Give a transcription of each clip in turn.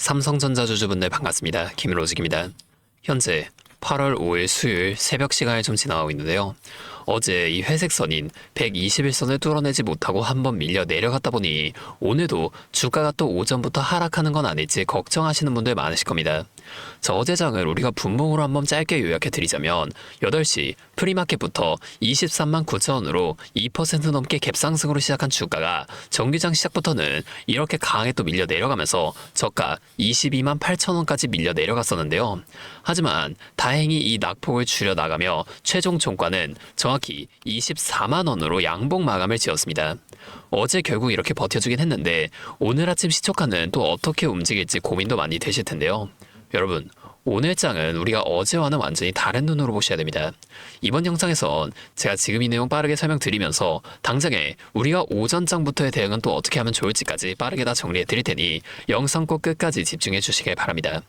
삼성전자 주주분들 반갑습니다. 김로직입니다. 현재 8월 5일 수요일 새벽 시간이 좀 지나가고 있는데요. 어제 이 회색선인 121선을 뚫어내지 못하고 한번 밀려 내려갔다 보니 오늘도 주가가 또 오전부터 하락하는 건 아닐지 걱정하시는 분들 많으실 겁니다. 자, 어제 장을 우리가 분봉으로 한번 짧게 요약해 드리자면 8시 프리마켓부터 23만 9천 원으로 2% 넘게 갭상승으로 시작한 주가가 정규장 시작부터는 이렇게 강하게 또 밀려 내려가면서 저가 22만 8천 원까지 밀려 내려갔었는데요. 하지만 다행히 이 낙폭을 줄여나가며 최종 종가는 정확히 24만 원으로 양봉 마감을 지었습니다. 어제 결국 이렇게 버텨주긴 했는데 오늘 아침 시초가는 또 어떻게 움직일지 고민도 많이 되실 텐데요. 여러분, 오늘 장은 우리가 어제와는 완전히 다른 눈으로 보셔야 됩니다. 이번 영상에선 제가 지금 이 내용 빠르게 설명드리면서 당장에 우리가 오전장부터의 대응은 또 어떻게 하면 좋을지까지 빠르게 다 정리해 드릴 테니 영상 꼭 끝까지 집중해 주시길 바랍니다.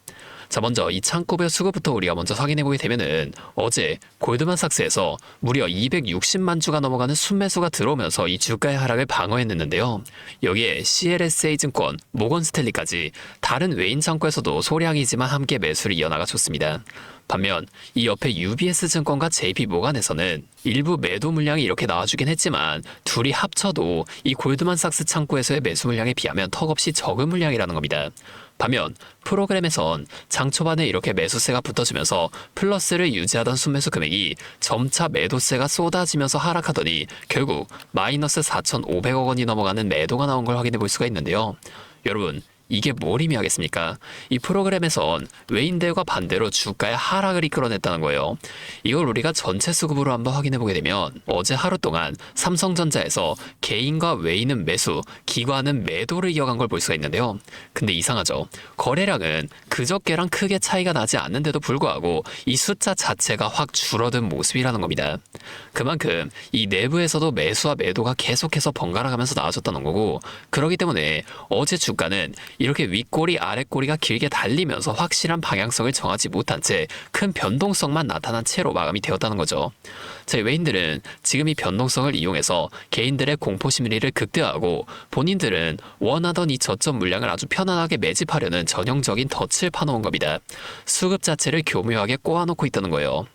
자, 먼저 이 창고별 수급부터 우리가 먼저 확인해 보게 되면은 어제 골드만삭스에서 무려 260만 주가 넘어가는 순매수가 들어오면서 이 주가의 하락을 방어해냈는데요. 여기에 CLSA 증권, 모건스탠리까지 다른 외인 창고에서도 소량이지만 함께 매수를 이어나가 줬습니다. 반면 이 옆에 UBS 증권과 JP 모간에서는 일부 매도 물량이 이렇게 나와주긴 했지만 둘이 합쳐도 이 골드만삭스 창고에서의 매수 물량에 비하면 턱없이 적은 물량이라는 겁니다. 반면 프로그램에선 장 초반에 이렇게 매수세가 붙어주면서 플러스를 유지하던 순매수 금액이 점차 매도세가 쏟아지면서 하락하더니 결국 마이너스 4,500억 원이 넘어가는 매도가 나온 걸 확인해 볼 수가 있는데요. 여러분, 이게 뭘 의미하겠습니까? 이 프로그램에선 외인들과 반대로 주가의 하락을 이끌어냈다는 거예요. 이걸 우리가 전체 수급으로 한번 확인해 보게 되면 어제 하루 동안 삼성전자에서 개인과 외인은 매수, 기관은 매도를 이어간 걸 볼 수가 있는데요. 근데 이상하죠. 거래량은 그저께랑 크게 차이가 나지 않는데도 불구하고 이 숫자 자체가 확 줄어든 모습이라는 겁니다. 그만큼 이 내부에서도 매수와 매도가 계속해서 번갈아 가면서 나와줬다는 거고, 그렇기 때문에 어제 주가는 이렇게 윗꼬리 아랫꼬리가 길게 달리면서 확실한 방향성을 정하지 못한 채 큰 변동성만 나타난 채로 마감이 되었다는 거죠. 자, 외인들은 지금 이 변동성을 이용해서 개인들의 공포심리를 극대화하고 본인들은 원하던 이 저점 물량을 아주 편안하게 매집하려는 전형적인 덫을 파놓은 겁니다. 수급 자체를 교묘하게 꼬아놓고 있다는 거예요.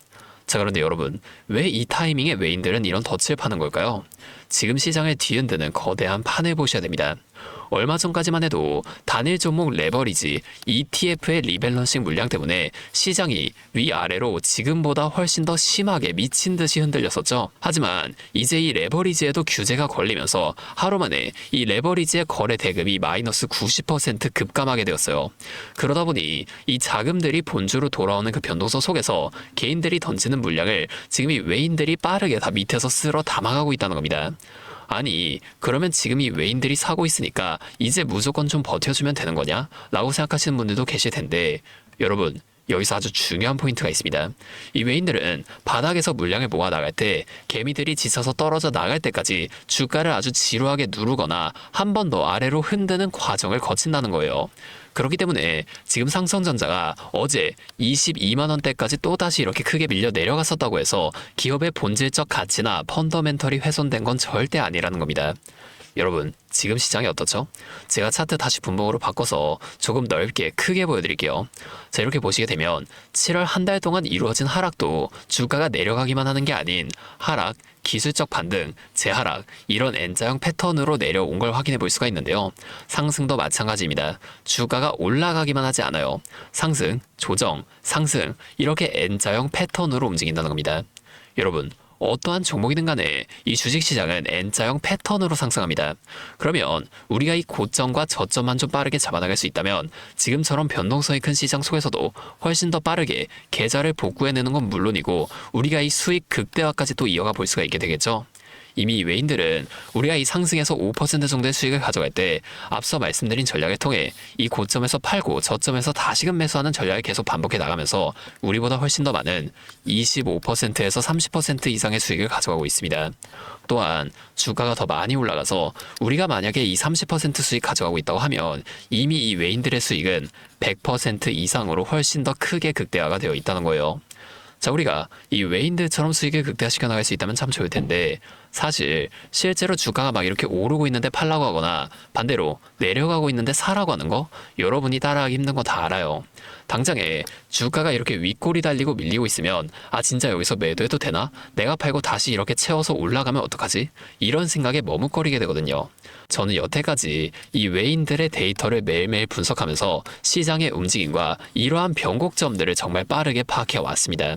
자, 그런데 여러분, 왜 이 타이밍에 외인들은 이런 덫을 파는 걸까요? 지금 시장을 뒤흔드는 거대한 판을 보셔야 됩니다. 얼마 전까지만 해도 단일 종목 레버리지, ETF의 리밸런싱 물량 때문에 시장이 위아래로 지금보다 훨씬 더 심하게 미친 듯이 흔들렸었죠. 하지만 이제 이 레버리지에도 규제가 걸리면서 하루 만에 이 레버리지의 거래 대금이 마이너스 90% 급감하게 되었어요. 그러다 보니 이 자금들이 본주로 돌아오는 그 변동성 속에서 개인들이 던지는 물량을 지금 이 외인들이 빠르게 다 밑에서 쓸어 담아가고 있다는 겁니다. 아니, 그러면 지금 이 외인들이 사고 있으니까 이제 무조건 좀 버텨주면 되는 거냐? 라고 생각하시는 분들도 계실 텐데, 여러분, 여기서 아주 중요한 포인트가 있습니다. 이 외인들은 바닥에서 물량을 모아 나갈 때 개미들이 지쳐서 떨어져 나갈 때까지 주가를 아주 지루하게 누르거나 한 번 더 아래로 흔드는 과정을 거친다는 거예요. 그렇기 때문에 지금 삼성전자가 어제 22만 원대까지 또다시 이렇게 크게 밀려 내려갔었다고 해서 기업의 본질적 가치나 펀더멘털이 훼손된 건 절대 아니라는 겁니다. 여러분, 지금 시장이 어떻죠? 제가 차트 다시 분봉으로 바꿔서 조금 넓게 크게 보여드릴게요. 자, 이렇게 보시게 되면 7월 한 달 동안 이루어진 하락도 주가가 내려가기만 하는 게 아닌 하락, 기술적 반등, 재하락 이런 N자형 패턴으로 내려온 걸 확인해 볼 수가 있는데요. 상승도 마찬가지입니다. 주가가 올라가기만 하지 않아요. 상승, 조정, 상승 이렇게 N자형 패턴으로 움직인다는 겁니다. 여러분, 어떠한 종목이든 간에 이 주식시장은 N자형 패턴으로 상승합니다. 그러면 우리가 이 고점과 저점만 좀 빠르게 잡아나갈 수 있다면 지금처럼 변동성이 큰 시장 속에서도 훨씬 더 빠르게 계좌를 복구해내는 건 물론이고 우리가 이 수익 극대화까지 또 이어가 볼 수가 있게 되겠죠. 이미 외인들은 우리가 이 상승에서 5% 정도의 수익을 가져갈 때 앞서 말씀드린 전략을 통해 이 고점에서 팔고 저점에서 다시금 매수하는 전략을 계속 반복해 나가면서 우리보다 훨씬 더 많은 25%에서 30% 이상의 수익을 가져가고 있습니다. 또한 주가가 더 많이 올라가서 우리가 만약에 이 30% 수익 가져가고 있다고 하면 이미 이 외인들의 수익은 100% 이상으로 훨씬 더 크게 극대화가 되어 있다는 거예요. 자, 우리가 이 외인들처럼 수익을 극대화시켜 나갈 수 있다면 참 좋을 텐데 사실 실제로 주가가 막 이렇게 오르고 있는데 팔라고 하거나 반대로 내려가고 있는데 사라고 하는 거 여러분이 따라하기 힘든 거 다 알아요. 당장에 주가가 이렇게 윗골이 달리고 밀리고 있으면 아 진짜 여기서 매도해도 되나? 내가 팔고 다시 이렇게 채워서 올라가면 어떡하지? 이런 생각에 머뭇거리게 되거든요. 저는 여태까지 이 외인들의 데이터를 매일매일 분석하면서 시장의 움직임과 이러한 변곡점들을 정말 빠르게 파악해 왔습니다.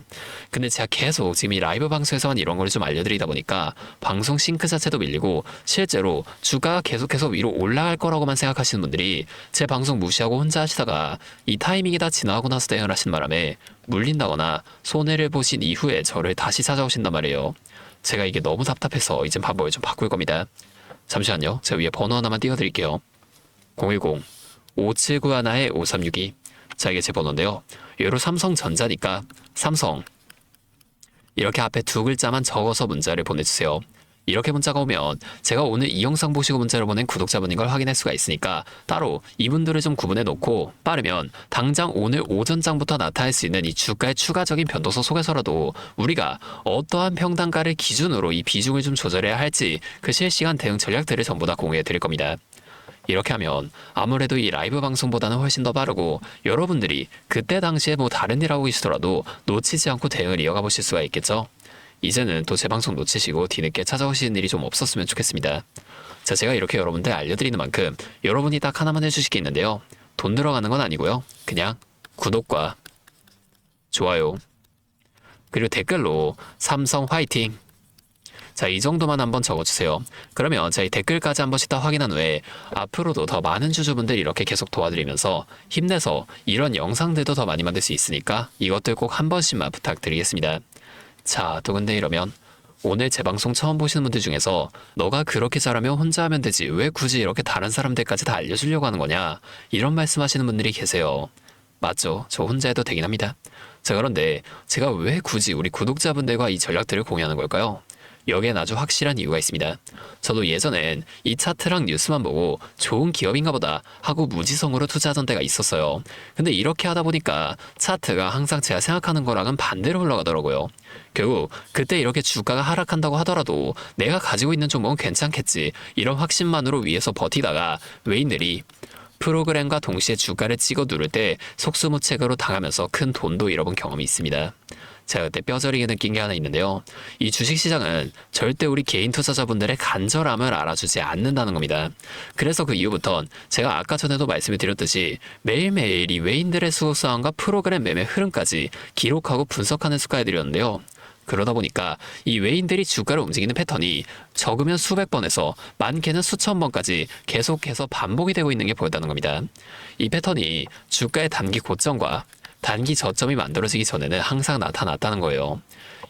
근데 제가 계속 지금 이 라이브 방송에서만 이런 걸 좀 알려드리다 보니까 방송 싱크 자체도 밀리고 실제로 주가가 계속해서 위로 올라갈 거라고만 생각하시는 분들이 제 방송 무시하고 혼자 하시다가 이 타이밍이 다 지나고 나서 대응을 하신 바람에 물린다거나 손해를 보신 이후에 저를 다시 찾아오신단 말이에요. 제가 이게 너무 답답해서 이제 방법을 좀 바꿀 겁니다. 잠시만요. 제가 위에 번호 하나만 띄워드릴게요. 010-5791-5362. 자, 이게 제 번호인데요. 얘로 삼성전자니까 삼성 이렇게 앞에 두 글자만 적어서 문자를 보내주세요. 이렇게 문자가 오면 제가 오늘 이 영상 보시고 문자를 보낸 구독자분인 걸 확인할 수가 있으니까 따로 이분들을 좀 구분해 놓고 빠르면 당장 오늘 오전장부터 나타날 수 있는 이 주가의 추가적인 변동성 속에서라도 우리가 어떠한 평단가를 기준으로 이 비중을 좀 조절해야 할지 그 실시간 대응 전략들을 전부 다 공유해 드릴 겁니다. 이렇게 하면 아무래도 이 라이브 방송보다는 훨씬 더 빠르고 여러분들이 그때 당시에 뭐 다른 일 하고 계시더라도 놓치지 않고 대응을 이어가 보실 수가 있겠죠? 이제는 또 제 방송 놓치시고 뒤늦게 찾아오시는 일이 좀 없었으면 좋겠습니다. 자, 제가 이렇게 여러분들 알려드리는 만큼 여러분이 딱 하나만 해주실 게 있는데요. 돈 들어가는 건 아니고요. 그냥 구독과 좋아요 그리고 댓글로 삼성 화이팅! 자, 이 정도만 한번 적어주세요. 그러면 저희 댓글까지 한 번씩 다 확인한 후에 앞으로도 더 많은 주주분들 이렇게 계속 도와드리면서 힘내서 이런 영상들도 더 많이 만들 수 있으니까 이것들 꼭 한 번씩만 부탁드리겠습니다. 자, 또 근데 이러면 오늘 제 방송 처음 보시는 분들 중에서 너가 그렇게 잘하면 혼자 하면 되지 왜 굳이 이렇게 다른 사람들까지 다 알려주려고 하는 거냐 이런 말씀하시는 분들이 계세요. 맞죠? 저 혼자 해도 되긴 합니다. 자, 그런데 제가 왜 굳이 우리 구독자분들과 이 전략들을 공유하는 걸까요? 여기엔 아주 확실한 이유가 있습니다. 저도 예전엔 이 차트랑 뉴스만 보고 좋은 기업인가 보다 하고 무지성으로 투자하던 때가 있었어요. 근데 이렇게 하다 보니까 차트가 항상 제가 생각하는 거랑은 반대로 흘러가더라고요. 결국 그때 이렇게 주가가 하락한다고 하더라도 내가 가지고 있는 종목은 괜찮겠지 이런 확신만으로 위에서 버티다가 외인들이 프로그램과 동시에 주가를 찍어 누를 때 속수무책으로 당하면서 큰 돈도 잃어본 경험이 있습니다. 제가 그때 뼈저리게 느낀 게 하나 있는데요. 이 주식시장은 절대 우리 개인 투자자분들의 간절함을 알아주지 않는다는 겁니다. 그래서 그 이후부턴 제가 아까 전에도 말씀을 드렸듯이 매일매일 이 외인들의 수급상황과 프로그램 매매 흐름까지 기록하고 분석하는 습관을 들였는데요. 그러다 보니까 이 외인들이 주가를 움직이는 패턴이 적으면 수백 번에서 많게는 수천 번까지 계속해서 반복이 되고 있는 게 보였다는 겁니다. 이 패턴이 주가의 단기 고점과 단기 저점이 만들어지기 전에는 항상 나타났다는 거예요.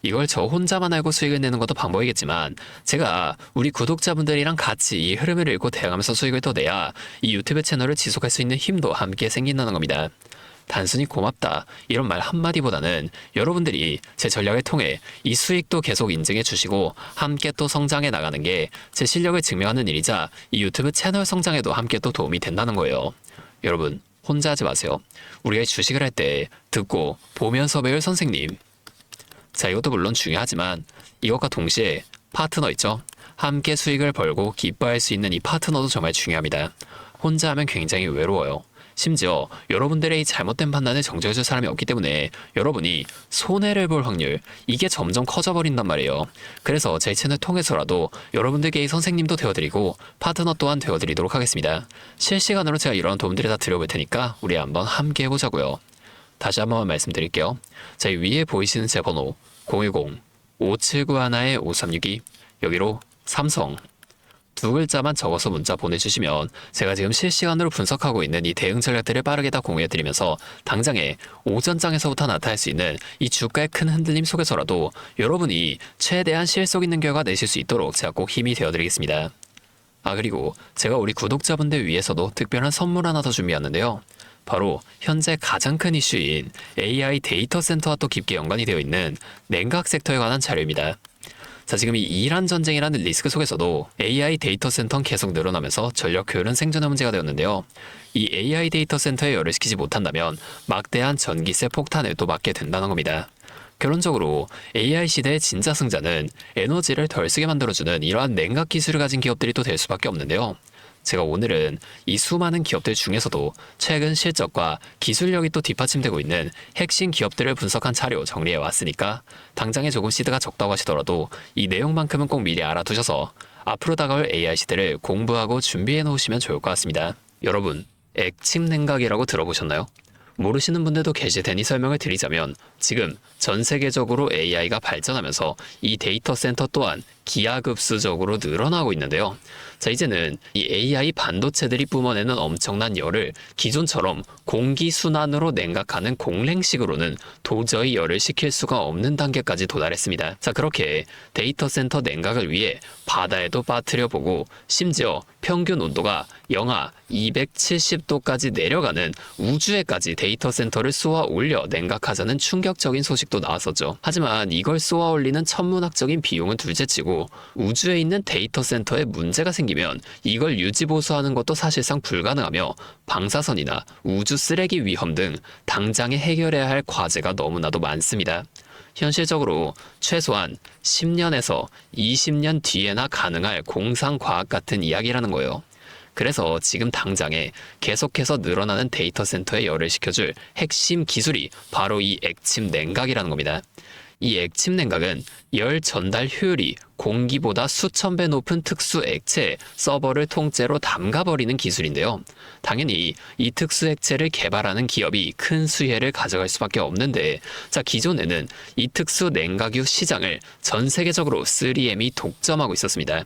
이걸 저 혼자만 알고 수익을 내는 것도 방법이겠지만 제가 우리 구독자분들이랑 같이 이 흐름을 읽고 대응하면서 수익을 더 내야 이 유튜브 채널을 지속할 수 있는 힘도 함께 생긴다는 겁니다. 단순히 고맙다 이런 말 한마디보다는 여러분들이 제 전략을 통해 이 수익도 계속 인증해 주시고 함께 또 성장해 나가는 게 제 실력을 증명하는 일이자 이 유튜브 채널 성장에도 함께 또 도움이 된다는 거예요. 여러분 혼자 하지 마세요. 우리가 주식을 할 때 듣고 보면서 배울 선생님. 자, 이것도 물론 중요하지만 이것과 동시에 파트너 있죠? 함께 수익을 벌고 기뻐할 수 있는 이 파트너도 정말 중요합니다. 혼자 하면 굉장히 외로워요. 심지어 여러분들의 이 잘못된 판단을 정정해줄 사람이 없기 때문에 여러분이 손해를 볼 확률 이게 점점 커져버린단 말이에요. 그래서 제 채널 통해서라도 여러분들께 이 선생님도 되어드리고 파트너 또한 되어드리도록 하겠습니다. 실시간으로 제가 이런 도움들을 다 드려볼 테니까 우리 한번 함께 해보자고요. 다시 한번 말씀드릴게요. 자, 위에 보이시는 제 번호 010-5791-5362 여기로 삼성 두 글자만 적어서 문자 보내주시면 제가 지금 실시간으로 분석하고 있는 이 대응 전략들을 빠르게 다 공유해드리면서 당장에 오전장에서부터 나타날 수 있는 이 주가의 큰 흔들림 속에서라도 여러분이 최대한 실속 있는 결과 내실 수 있도록 제가 꼭 힘이 되어드리겠습니다. 아, 그리고 제가 우리 구독자분들 위해서도 특별한 선물 하나 더 준비했는데요. 바로 현재 가장 큰 이슈인 AI 데이터 센터와 또 깊게 연관이 되어 있는 냉각 섹터에 관한 자료입니다. 자, 지금 이 이란 전쟁이라는 리스크 속에서도 AI 데이터 센터는 계속 늘어나면서 전력 효율은 생존의 문제가 되었는데요. 이 AI 데이터 센터에 열을 시키지 못한다면 막대한 전기세 폭탄을 또 맞게 된다는 겁니다. 결론적으로 AI 시대의 진짜 승자는 에너지를 덜 쓰게 만들어주는 이러한 냉각 기술을 가진 기업들이 또 될 수밖에 없는데요. 제가 오늘은 이 수많은 기업들 중에서도 최근 실적과 기술력이 또 뒷받침되고 있는 핵심 기업들을 분석한 자료 정리해 왔으니까 당장에 조금 시드가 적다고 하시더라도 이 내용만큼은 꼭 미리 알아두셔서 앞으로 다가올 AI 시대를 공부하고 준비해 놓으시면 좋을 것 같습니다. 여러분, 액침 냉각이라고 들어보셨나요? 모르시는 분들도 계실 테니 설명을 드리자면 지금 전 세계적으로 AI가 발전하면서 이 데이터 센터 또한 기하급수적으로 늘어나고 있는데요. 자, 이제는 이 AI 반도체들이 뿜어내는 엄청난 열을 기존처럼 공기순환으로 냉각하는 공랭식으로는 도저히 열을 식힐 수가 없는 단계까지 도달했습니다. 자, 그렇게 데이터 센터 냉각을 위해 바다에도 빠뜨려보고 심지어 평균 온도가 영하 270도까지 내려가는 우주에까지 데이터 센터를 쏘아 올려 냉각하자는 충격적인 소식도 나왔었죠. 하지만 이걸 쏘아 올리는 천문학적인 비용은 둘째치고 우주에 있는 데이터 센터에 문제가 생기면 이걸 유지보수하는 것도 사실상 불가능하며 방사선이나 우주 쓰레기 위험 등 당장에 해결해야 할 과제가 너무나도 많습니다. 현실적으로 최소한 10년에서 20년 뒤에나 가능할 공상과학 같은 이야기라는 거예요. 그래서 지금 당장에 계속해서 늘어나는 데이터 센터에 열을 식혀줄 핵심 기술이 바로 이 액침 냉각이라는 겁니다. 이 액침 냉각은 열 전달 효율이 공기보다 수천 배 높은 특수 액체에 서버를 통째로 담가버리는 기술인데요. 당연히 이 특수 액체를 개발하는 기업이 큰 수혜를 가져갈 수밖에 없는데, 자, 기존에는 이 특수 냉각유 시장을 전 세계적으로 3M이 독점하고 있었습니다.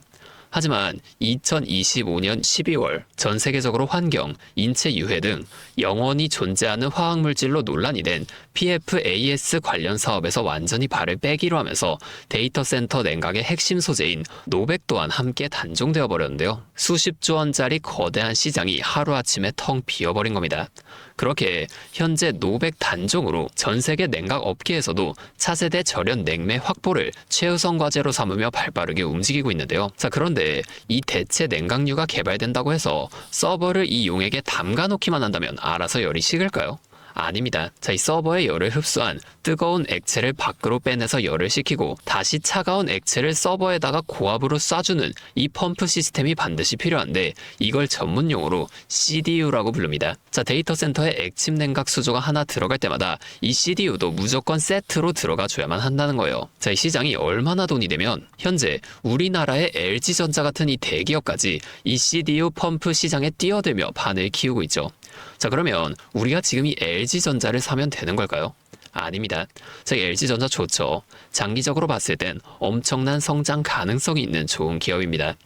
하지만 2025년 12월 전 세계적으로 환경, 인체 유해 등 영원히 존재하는 화학물질로 논란이 된 PFAS 관련 사업에서 완전히 발을 빼기로 하면서 데이터 센터 냉각의 핵심 소재인 노백 또한 함께 단종되어 버렸는데요. 수십조 원짜리 거대한 시장이 하루아침에 텅 비어버린 겁니다. 그렇게 현재 노백 단종으로 전 세계 냉각 업계에서도 차세대 절연 냉매 확보를 최우선 과제로 삼으며 발빠르게 움직이고 있는데요. 자, 그런데 이 대체 냉각유가 개발된다고 해서 서버를 이 용액에 담가놓기만 한다면 알아서 열이 식을까요? 아닙니다. 자, 이 서버의 열을 흡수한 뜨거운 액체를 밖으로 빼내서 열을 식히고 다시 차가운 액체를 서버에다가 고압으로 쏴주는 이 펌프 시스템이 반드시 필요한데 이걸 전문용어로 CDU라고 부릅니다. 자, 데이터 센터에 액침 냉각 수조가 하나 들어갈 때마다 이 CDU도 무조건 세트로 들어가 줘야만 한다는 거예요. 자, 이 시장이 얼마나 돈이 되면 현재 우리나라의 LG전자 같은 이 대기업까지 이 CDU 펌프 시장에 뛰어들며 판을 키우고 있죠. 자, 그러면 우리가 지금 이 LG전자를 사면 되는 걸까요? 아닙니다. 자, LG전자 좋죠. 장기적으로 봤을 땐 엄청난 성장 가능성이 있는 좋은 기업입니다.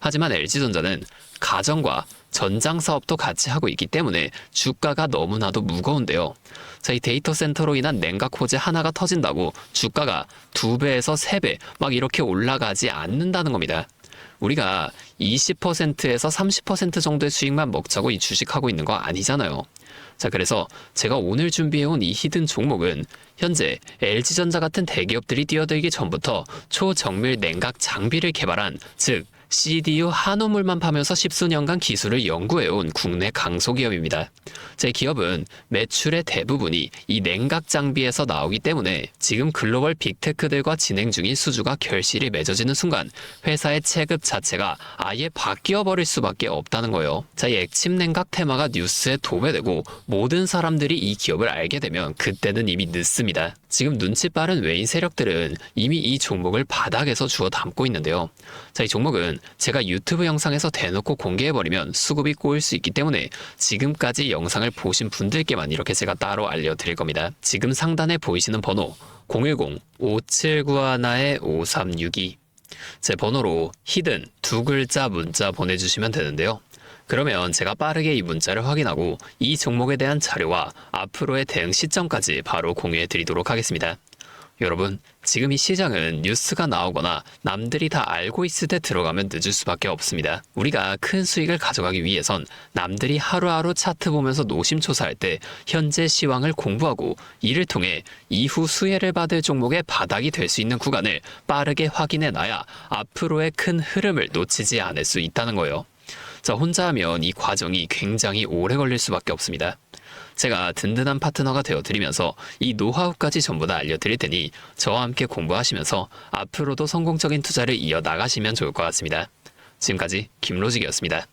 하지만 LG전자는 가전과 전장 사업도 같이 하고 있기 때문에 주가가 너무나도 무거운데요. 자, 이 데이터 센터로 인한 냉각 호재 하나가 터진다고 주가가 2배에서 3배 막 이렇게 올라가지 않는다는 겁니다. 우리가 20%에서 30% 정도의 수익만 먹자고 이 주식하고 있는 거 아니잖아요. 자, 그래서 제가 오늘 준비해온 이 히든 종목은 현재 LG전자 같은 대기업들이 뛰어들기 전부터 초정밀 냉각 장비를 개발한, 즉 CDU 한우물만 파면서 십수년간 기술을 연구해온 국내 강소기업입니다. 제 기업은 매출의 대부분이 이 냉각 장비에서 나오기 때문에 지금 글로벌 빅테크들과 진행 중인 수주가 결실이 맺어지는 순간 회사의 체급 자체가 아예 바뀌어버릴 수밖에 없다는 거예요. 자, 이 액침 냉각 테마가 뉴스에 도배되고 모든 사람들이 이 기업을 알게 되면 그때는 이미 늦습니다. 지금 눈치 빠른 외인 세력들은 이미 이 종목을 바닥에서 주워 담고 있는데요. 자, 이 종목은 제가 유튜브 영상에서 대놓고 공개해버리면 수급이 꼬일 수 있기 때문에 지금까지 영상을 보신 분들께만 이렇게 제가 따로 알려드릴 겁니다. 지금 상단에 보이시는 번호 010-5791-5362 제 번호로 히든 2글자 문자 보내주시면 되는데요. 그러면 제가 빠르게 이 문자를 확인하고 이 종목에 대한 자료와 앞으로의 대응 시점까지 바로 공유해 드리도록 하겠습니다. 여러분, 지금 이 시장은 뉴스가 나오거나 남들이 다 알고 있을 때 들어가면 늦을 수밖에 없습니다. 우리가 큰 수익을 가져가기 위해선 남들이 하루하루 차트 보면서 노심초사할 때 현재 시황을 공부하고 이를 통해 이후 수혜를 받을 종목의 바닥이 될 수 있는 구간을 빠르게 확인해 놔야 앞으로의 큰 흐름을 놓치지 않을 수 있다는 거예요. 자, 혼자 하면 이 과정이 굉장히 오래 걸릴 수밖에 없습니다. 제가 든든한 파트너가 되어드리면서 이 노하우까지 전부 다 알려드릴 테니 저와 함께 공부하시면서 앞으로도 성공적인 투자를 이어나가시면 좋을 것 같습니다. 지금까지 김로직이었습니다.